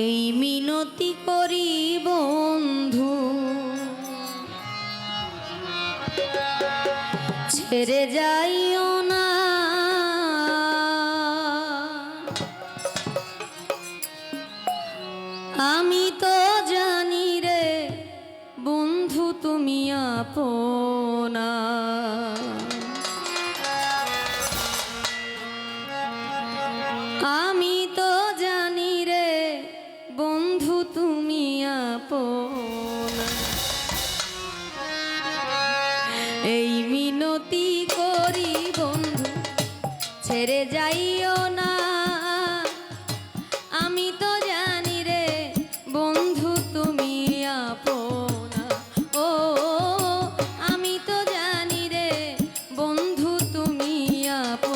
এই মিনতি করি বন্ধু, ছেড়ে যাইও না। আমি তো জানি রে বন্ধু তুমি আপনা। আমি তো জানি রে বন্ধু তুমি আপনা। এই মিনতি করি বন্ধু, ছেড়ে যাইও না। আমি তো জানি রে বন্ধু তুমি আপনা। ও আমি তো জানি রে বন্ধু তুমি আপনা।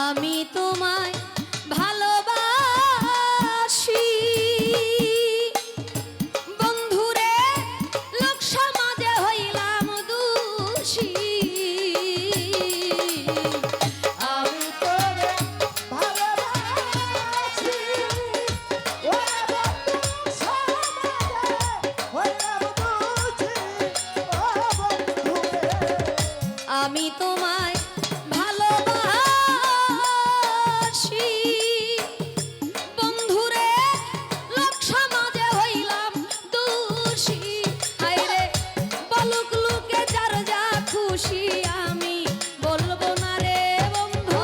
আমি তোমায় ভালোবাসি বন্ধুরে, লোক সমাজে হইলাম দোষী। আমি তোরে ভালোবাসি, ওরে বন্ধু সমাজে হইলাম দোষী। ও বন্ধুরে আমি তোমায় ভালোবাসি বন্ধুরে, লোক সমাজে হইলাম দোষী। হায়রে বলুক লোকে যার যা খুশি, আমি বলবো না রে বন্ধু।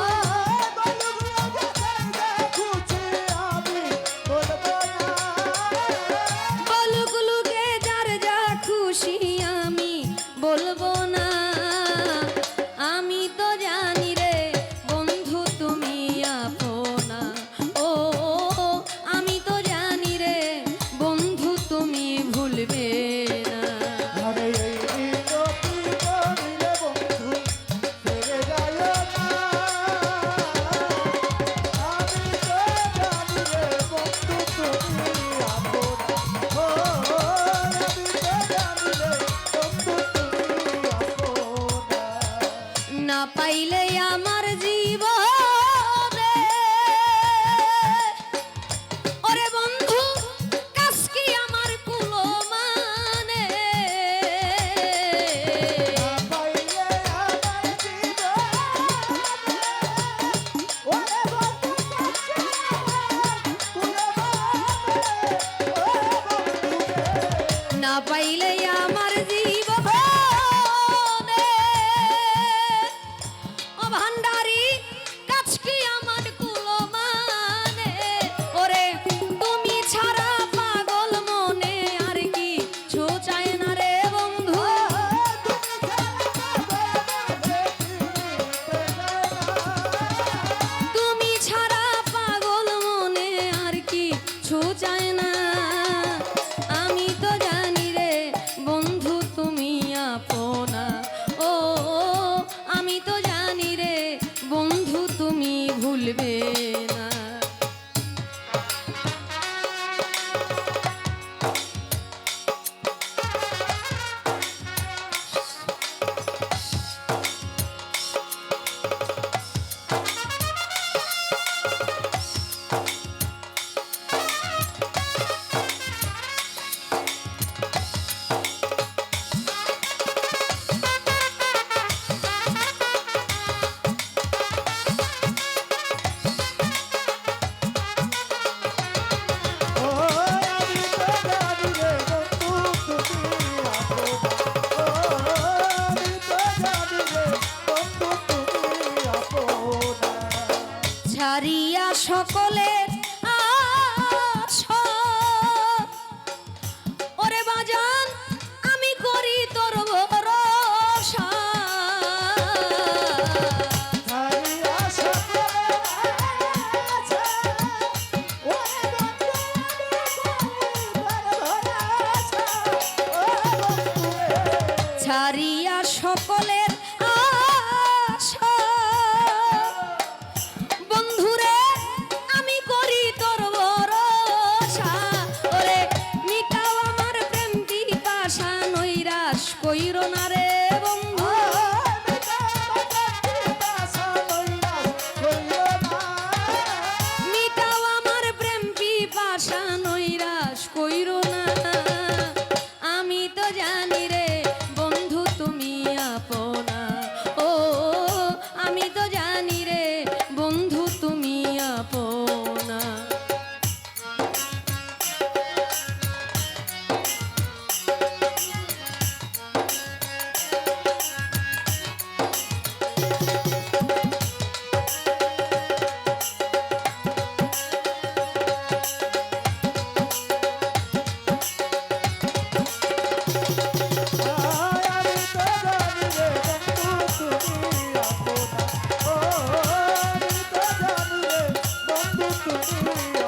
বলুক লোকে যার যা খুশি, আমি বলবো না। আমি তো জানি রে বন্ধু তুমি আপনা। ও আমি তো জানি রে বন্ধু তুমি ভুলবে না। আরে এই মিনতি করিলে বন্ধু ছেড়ে যাইও না। আমি তো জানি রে বন্ধু তুমি আপনা। ও আমি তো জানি রে বন্ধু তুমি আপনা। না পাইলে আমার জীবনে ওরে বন্ধু কাজ কি আমার কুলো মানে। পাইলে আমার জীবনে ওরে বন্ধু কাছে তুলে মানে। ও বন্ধুরে না পাইলে আমার জীবনে ও ভান্ডারি কাজ কি আমার কুলো মানে। ওরে তুমি ছাড়া পাগল মনে আর কি ছো চায় না রে বন্ধু। তুমি ছাড়া পাগল মনে আর কি ছো চায় না। আমি তো জানি রে বন্ধু তুমি আপনা। ও আমি তো জানি রে বন্ধু তুমি ভুলবে না। রে